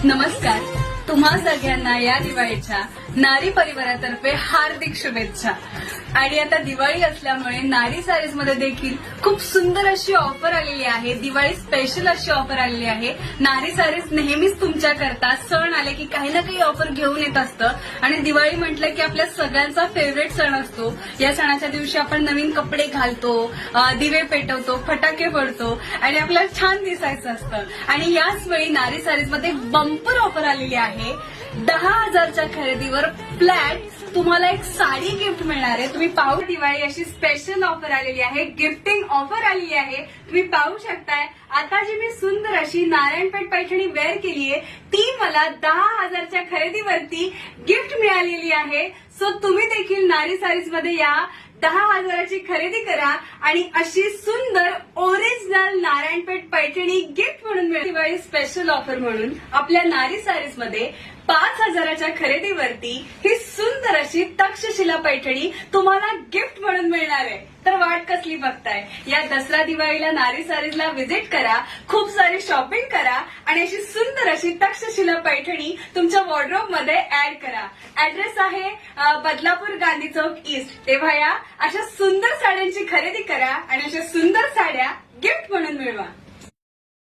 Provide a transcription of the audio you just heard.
नमस्कार, तुम्हा सगळ्यांना या दिवाळीच्या नारी परिवारातर्फे हार्दिक शुभेच्छा। आणि आता दिवाळी असल्यामुळे नारी सारीज मध्ये देखील खूप सुंदर अशी ऑफर आलेली आहे। दिवाळी स्पेशल अशी ऑफर आलेली आहे। नारी सारीज नेहमीच तुमच्याकरता सण आले की काही ना काही ऑफर घेऊन येत असतं आणि दिवाळी म्हटलं की आपल्या सगळ्यांचा फेवरेट सण असतो। या सणाच्या दिवशी आपण नवीन कपडे घालतो, दिवे पेटवतो, फटाके फोडतो आणि आपल्याला छान दिसायचं असतं। आणि याच वेळी नारी सारीज मध्ये बंपर ऑफर आलेली आहे। 10,000च्या खरेदीवर फ्लॅट तुम्हाला एक साडी गिफ्ट मिळणार आहे। तुम्ही पाहू, दिवाळी अशी स्पेशल ऑफर आलेली आहे, गिफ्टिंग ऑफर आलेली आहे। तुम्ही पाहू शकताय आता जी मी सुंदर अशी नारायणपेठ पैठणी वेअर केली आहे ती मला 10,000च्या खरेदीवरती गिफ्ट मिळालेली आहे। सो तुम्ही देखील नारी सारीज मध्ये या, 10,000ची खरेदी करा आणि अशी सुंदर ओरिजिनल नारायणपेठ पैठणी गिफ्ट म्हणून मिळेल। दिवाळी स्पेशल ऑफर म्हणून आपल्या नारी सारीज मध्ये 5,000च्या खरेदीवरती ही सुंदर अशी तक्षशिला पैठणी तुम्हाला गिफ्ट म्हणून मिळणार आहे। तर वाट कसली बघताय, या दसरा दिवाळीला नारी सारीजला व्हिजिट करा, खूप सारी शॉपिंग करा आणि अशी सुंदर अशी तक्षशिला पैठणी तुमच्या वॉर्डरोब मध्ये ऍड करा। ऍड्रेस आहे बदलापूर गांधी चौक ईस्ट। तेव्हा या, अशा सुंदर साड्यांची खरेदी करा आणि अशा सुंदर साड्या गिफ्ट म्हणून मिळवा।